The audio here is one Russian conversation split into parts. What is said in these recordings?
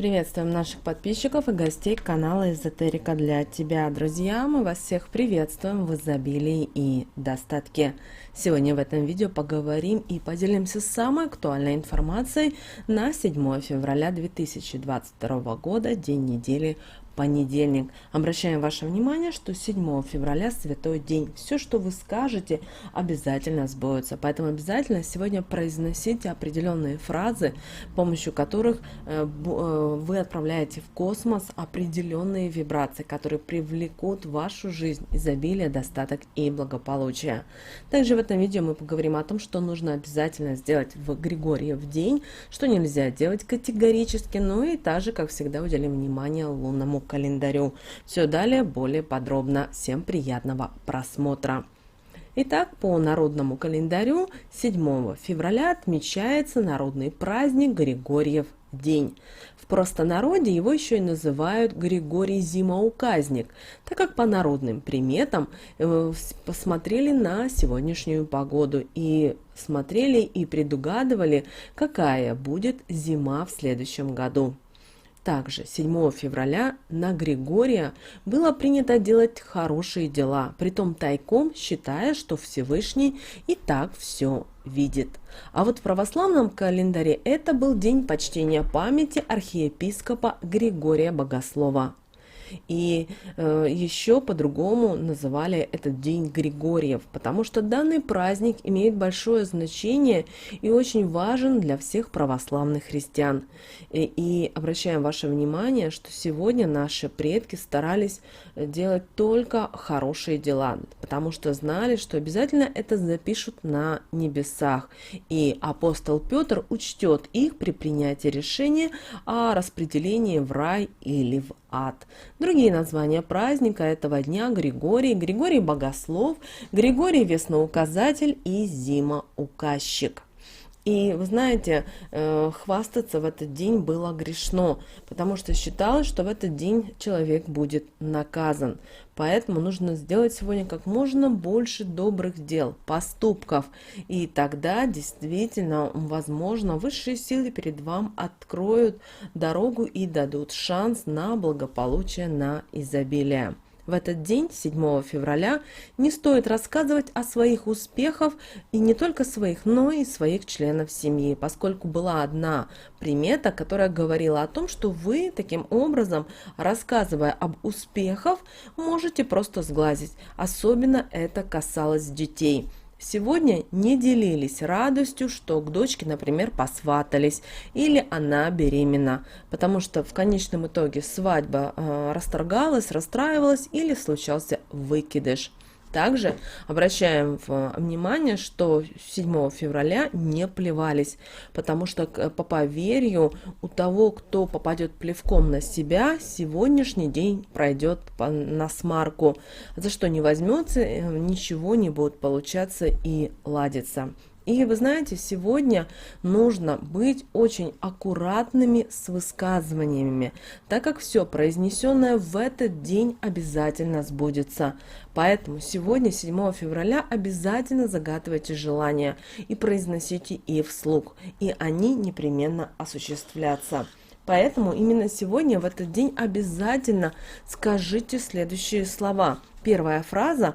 Приветствуем наших подписчиков и гостей канала Эзотерика для тебя. Друзья, мы вас всех приветствуем в изобилии и достатке. Сегодня в этом видео поговорим и поделимся самой актуальной информацией на 7 февраля 2022 года, день недели, понедельник. Обращаем ваше внимание, что 7 февраля святой день. Все, что вы скажете, обязательно сбудется. Поэтому обязательно сегодня произносите определенные фразы, с помощью которых вы отправляете в космос определенные вибрации, которые привлекут в вашу жизнь изобилие, достаток и благополучие. Также в этом видео мы поговорим о том, что нужно обязательно сделать в Григорьев день, что нельзя делать категорически, ну и также, как всегда, уделим внимание лунному календарю. Все далее более подробно. Всем приятного просмотра. Итак, по народному календарю 7 февраля отмечается народный праздник Григорьев день. В простонародье его еще и называют Григорий Зимоуказник, так как по народным приметам посмотрели на сегодняшнюю погоду и смотрели и предугадывали, какая будет зима в следующем году. Также 7 февраля на Григория было принято делать хорошие дела, притом тайком, считая, что Всевышний и так все видит. А вот в православном календаре это был день почтения памяти архиепископа Григория Богослова. И еще по-другому называли этот день Григорьев, потому что данный праздник имеет большое значение и очень важен для всех православных христиан. И обращаем ваше внимание, что сегодня наши предки старались делать только хорошие дела, потому что знали, что обязательно это запишут на небесах. И апостол Петр учтет их при принятии решения о распределении в рай или в ад. Другие названия праздника этого дня: Григорий, Григорий Богослов, Григорий Весноуказатель и Зимоуказчик. И вы знаете, хвастаться в этот день было грешно, потому что считалось, что в этот день человек будет наказан. Поэтому нужно сделать сегодня как можно больше добрых дел, поступков. И тогда действительно, возможно, высшие силы перед вами откроют дорогу и дадут шанс на благополучие, на изобилие. В этот день, 7 февраля, не стоит рассказывать о своих успехах, и не только своих, но и своих членов семьи, поскольку была одна примета, которая говорила о том, что вы таким образом, рассказывая об успехах, можете просто сглазить. Особенно это касалось детей. Сегодня не делились радостью, что к дочке, например, посватались или она беременна, потому что в конечном итоге свадьба расторгалась, расстраивалась или случался выкидыш. Также обращаем внимание, что 7 февраля не плевались, потому что по поверью у того, кто попадет плевком на себя, сегодняшний день пройдет на смарку, за что не возьмется, ничего не будет получаться и ладиться. И вы знаете, сегодня нужно быть очень аккуратными с высказываниями, так как все произнесенное в этот день обязательно сбудется. Поэтому сегодня, 7 февраля, обязательно загадывайте желания и произносите их вслух, и они непременно осуществлятся. Поэтому именно сегодня, в этот день, обязательно скажите следующие слова. Первая фраза,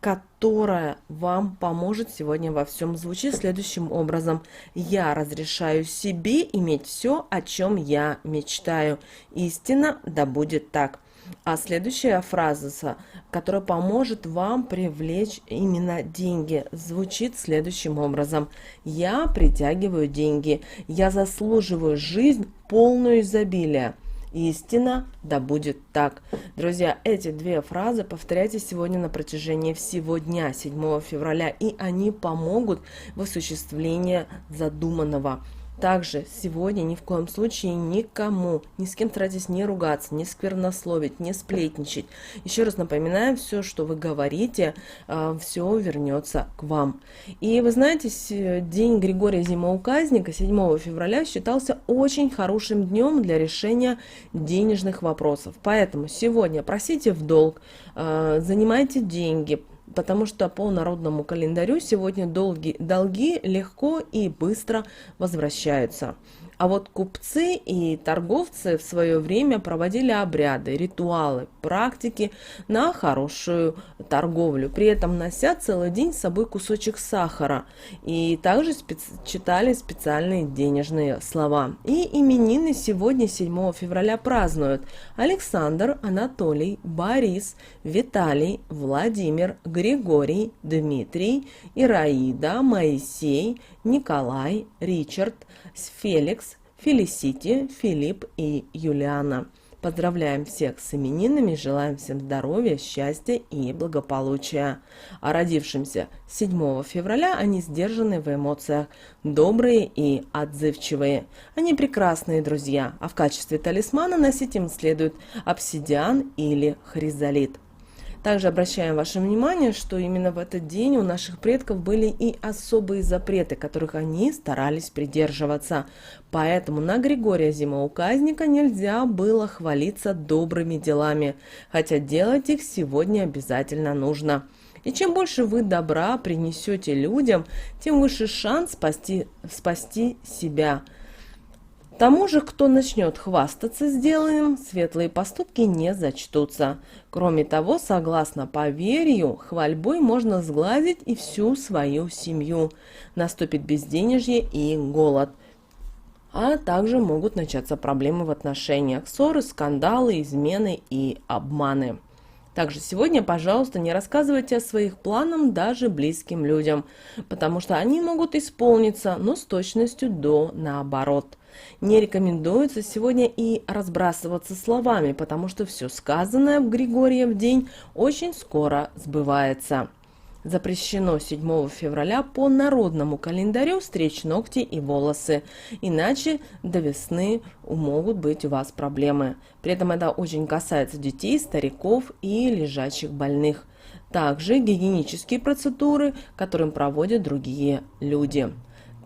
которая вам поможет сегодня во всем, звучит следующим образом: «Я разрешаю себе иметь все, о чем я мечтаю. Истина, да будет так». А следующая фраза, которая поможет вам привлечь именно деньги, звучит следующим образом: «Я притягиваю деньги, я заслуживаю жизнь полную изобилия. Истина, да будет так». Друзья, эти две фразы повторяйте сегодня на протяжении всего дня, 7 февраля, и они помогут в осуществлении задуманного. Также сегодня ни в коем случае никому, ни с кем старайтесь не ругаться, не сквернословить, не сплетничать. Еще раз напоминаю, все, что вы говорите, все вернется к вам. И вы знаете, день Григория Зимоуказника, 7 февраля, считался очень хорошим днем для решения денежных вопросов. Поэтому сегодня просите в долг, занимайте деньги, потому что по народному календарю сегодня долги легко и быстро возвращаются. А вот купцы и торговцы в свое время проводили обряды, ритуалы, практики на хорошую торговлю, при этом нося целый день с собой кусочек сахара. И также читали специальные денежные слова. И именины сегодня, 7 февраля, празднуют Александр, Анатолий, Борис, Виталий, Владимир, Григорий, Дмитрий, Ираида, Моисей, Николай, Ричард, Феликс, Фелисити, Филипп и Юлиана. Поздравляем всех с именинами, желаем всем здоровья, счастья и благополучия. А родившимся 7 февраля они сдержаны в эмоциях, добрые и отзывчивые. Они прекрасные друзья, а в качестве талисмана носить им следует обсидиан или хризолит. Также обращаем ваше внимание, что именно в этот день у наших предков были и особые запреты, которых они старались придерживаться. Поэтому на Григория Зимоуказника нельзя было хвалиться добрыми делами, хотя делать их сегодня обязательно нужно. И чем больше вы добра принесете людям, тем выше шанс спасти себя. Тому же, кто начнет хвастаться сделанным, светлые поступки не зачтутся. Кроме того, согласно поверью, хвальбой можно сгладить и всю свою семью. Наступит безденежье и голод. А также могут начаться проблемы в отношениях, ссоры, скандалы, измены и обманы. Также сегодня, пожалуйста, не рассказывайте о своих планах даже близким людям, потому что они могут исполниться, но с точностью до наоборот. Не рекомендуется сегодня и разбрасываться словами, потому что все сказанное в Григориев день очень скоро сбывается. Запрещено 7 февраля по народному календарю стричь ногти и волосы, иначе до весны могут быть у вас проблемы. При этом это очень касается детей, стариков и лежачих больных. Также гигиенические процедуры, которым проводят другие люди.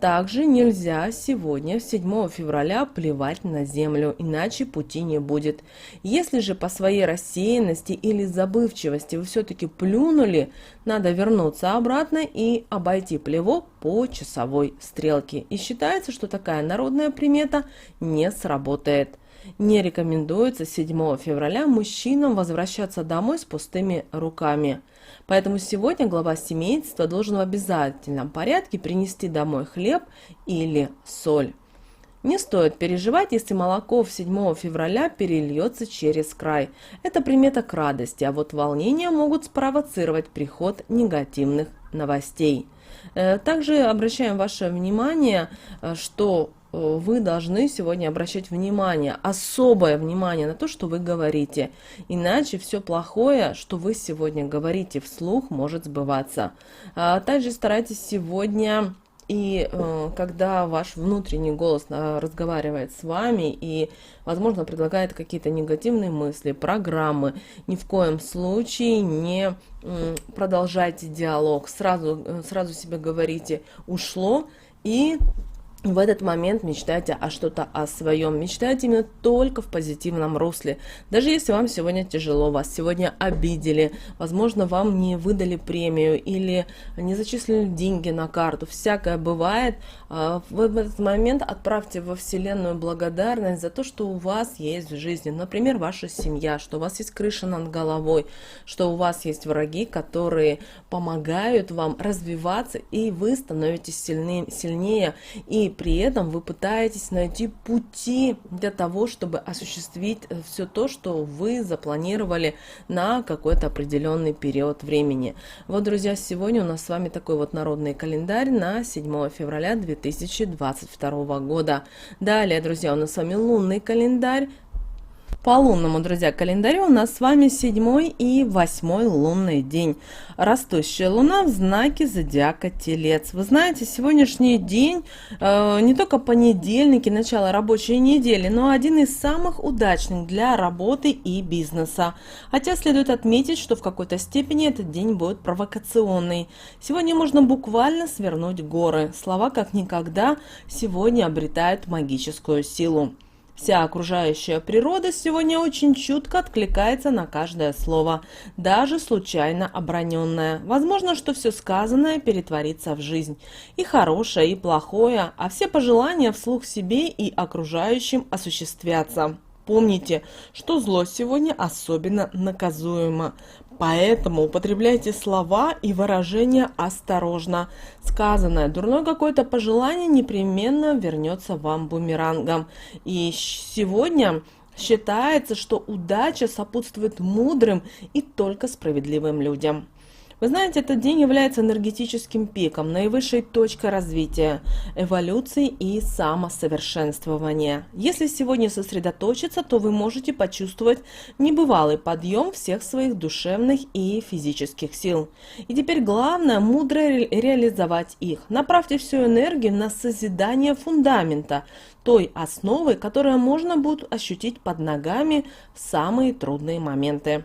Также нельзя сегодня, 7 февраля, плевать на землю, иначе пути не будет. Если же по своей рассеянности или забывчивости вы все-таки плюнули, надо вернуться обратно и обойти плевок по часовой стрелке. И считается, что такая народная примета не сработает. Не рекомендуется 7 февраля мужчинам возвращаться домой с пустыми руками. Поэтому сегодня глава семейства должен в обязательном порядке принести домой хлеб или соль. Не стоит переживать, если молоко в 7 февраля перельется через край. Это примета к радости, а вот волнения могут спровоцировать приход негативных новостей. Также обращаем ваше внимание, что вы должны сегодня обращать внимание, особое внимание на то, что вы говорите. Иначе все плохое, что вы сегодня говорите вслух, может сбываться. Также старайтесь сегодня, и когда ваш внутренний голос разговаривает с вами и, возможно, предлагает какие-то негативные мысли, программы, ни в коем случае не продолжайте диалог. Сразу себе говорите «ушло», и в этот момент мечтайте о что-то о своем. Мечтайте именно только в позитивном русле. Даже если вам сегодня тяжело, вас сегодня обидели, возможно, вам не выдали премию или не зачислили деньги на карту. Всякое бывает. В этот момент отправьте во Вселенную благодарность за то, что у вас есть в жизни. Например, ваша семья, что у вас есть крыша над головой, что у вас есть враги, которые помогают вам развиваться, и вы становитесь сильнее, и при этом вы пытаетесь найти пути для того, чтобы осуществить все то, что вы запланировали на какой-то определенный период времени. Вот, друзья, сегодня у нас с вами такой вот народный календарь на 7 февраля 2022 года. Далее, друзья, у нас с вами лунный календарь. По лунному, друзья, календарю у нас с вами 7 и 8 лунный день. Растущая луна в знаке зодиака Телец. Вы знаете, сегодняшний день не только понедельники, начало рабочей недели, но один из самых удачных для работы и бизнеса. Хотя следует отметить, что в какой-то степени этот день будет провокационный. Сегодня можно буквально свернуть горы. Слова как никогда сегодня обретают магическую силу. Вся окружающая природа сегодня очень чутко откликается на каждое слово, даже случайно оброненное. Возможно, что все сказанное перетворится в жизнь. И хорошее, и плохое, а все пожелания вслух себе и окружающим осуществятся. Помните, что зло сегодня особенно наказуемо. Поэтому употребляйте слова и выражения осторожно. Сказанное дурное какое-то пожелание непременно вернется вам бумерангом. И сегодня считается, что удача сопутствует мудрым и только справедливым людям. Вы знаете, этот день является энергетическим пиком, наивысшей точкой развития, эволюции и самосовершенствования. Если сегодня сосредоточиться, то вы можете почувствовать небывалый подъем всех своих душевных и физических сил. И теперь главное – мудро реализовать их. Направьте всю энергию на созидание фундамента, той основы, которую можно будет ощутить под ногами в самые трудные моменты.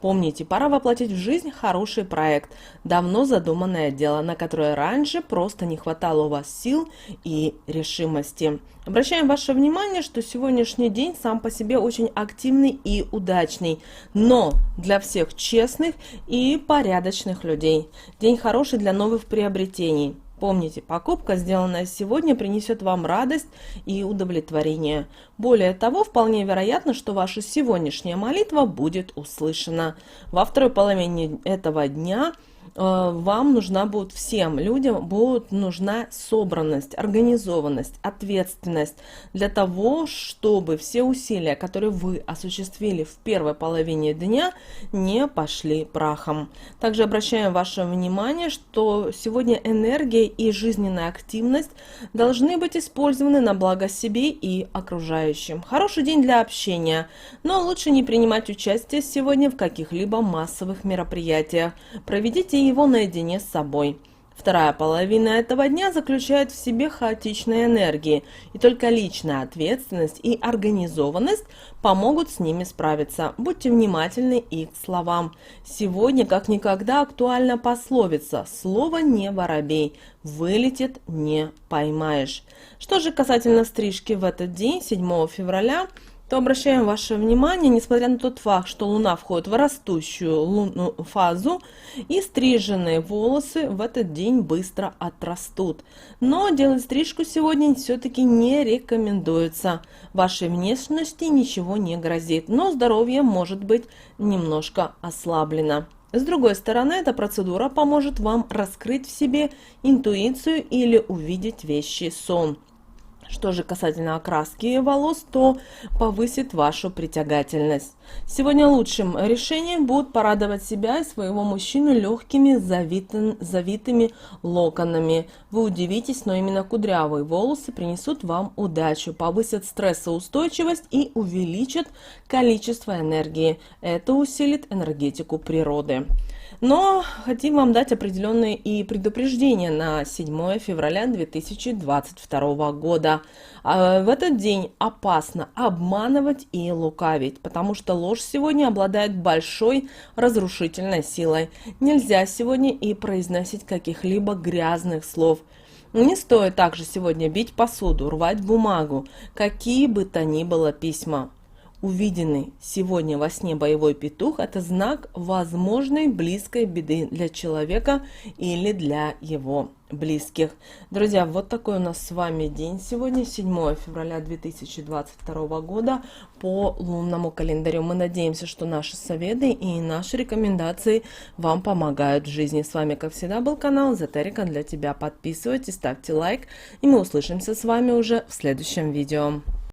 Помните, пора воплотить в жизнь хороший проект, давно задуманное дело, на которое раньше просто не хватало у вас сил и решимости. Обращаем ваше внимание, что сегодняшний день сам по себе очень активный и удачный, но для всех честных и порядочных людей. День хороший для новых приобретений. Помните, покупка, сделанная сегодня, принесет вам радость и удовлетворение. Более того, вполне вероятно, что ваша сегодняшняя молитва будет услышана. Во второй половине этого дня вам нужна будет, всем людям будет нужна собранность, организованность, ответственность для того, чтобы все усилия, которые вы осуществили в первой половине дня, не пошли прахом. Также обращаем ваше внимание, что сегодня энергия и жизненная активность должны быть использованы на благо себе и окружающим. Хороший день для общения, но лучше не принимать участие сегодня в каких-либо массовых мероприятиях. Проведите его наедине с собой. Вторая половина этого дня заключает в себе хаотичные энергии, и только личная ответственность и организованность помогут с ними справиться. Будьте внимательны и к словам. Сегодня как никогда актуальна пословица «Слово не воробей, вылетит не поймаешь». Что же касательно стрижки в этот день, 7 февраля, то обращаем ваше внимание, несмотря на тот факт, что Луна входит в растущую лунную фазу, и стриженные волосы в этот день быстро отрастут. Но делать стрижку сегодня все-таки не рекомендуется. Вашей внешности ничего не грозит, но здоровье может быть немножко ослаблено. С другой стороны, эта процедура поможет вам раскрыть в себе интуицию или увидеть вещий сон. Что же касательно окраски волос, то повысит вашу притягательность. Сегодня лучшим решением будет порадовать себя и своего мужчину легкими завитыми локонами. Вы удивитесь, но именно кудрявые волосы принесут вам удачу, повысят стрессоустойчивость и увеличат количество энергии. Это усилит энергетику природы. Но хотим вам дать определенные и предупреждения на 7 февраля 2022 года. В этот день опасно обманывать и лукавить, потому что ложь сегодня обладает большой разрушительной силой. Нельзя сегодня и произносить каких-либо грязных слов. Не стоит также сегодня бить посуду, рвать бумагу, какие бы то ни было письма. Увиденный сегодня во сне боевой петух – это знак возможной близкой беды для человека или для его близких. Друзья, вот такой у нас с вами день сегодня, 7 февраля 2022 года по лунному календарю. Мы надеемся, что наши советы и наши рекомендации вам помогают в жизни. С вами, как всегда, был канал Эзотерика для тебя. Подписывайтесь, ставьте лайк, и мы услышимся с вами уже в следующем видео.